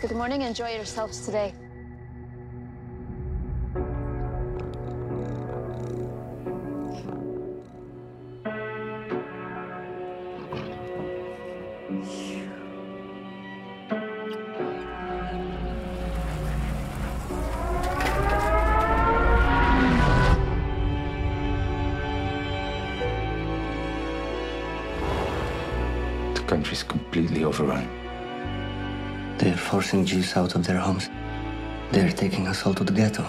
Good morning. Enjoy yourselves today. The country's completely overrun. They're forcing Jews out of their homes. They're taking us all to the ghetto.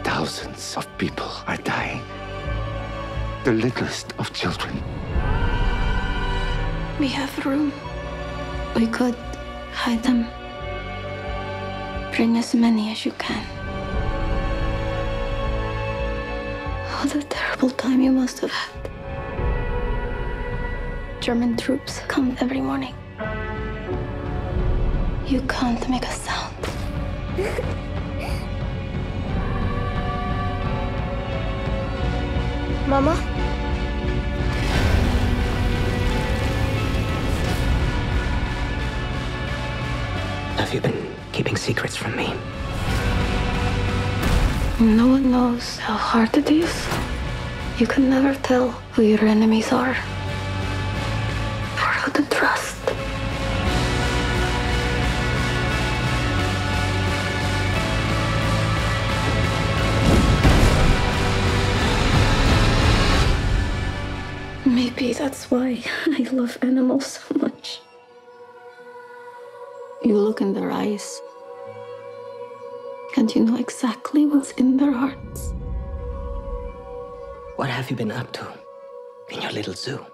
Thousands of people are dying. The littlest of children. We have room. We could hide them. Bring as many as you can. What a terrible time you must have had. German troops come every morning. You can't make a sound. Mama? Have you been keeping secrets from me? No one knows how hard it is. You can never tell who your enemies are or who to trust. Maybe that's why I love animals so much. You look in their eyes, and you know exactly what's in their hearts. What have you been up to in your little zoo?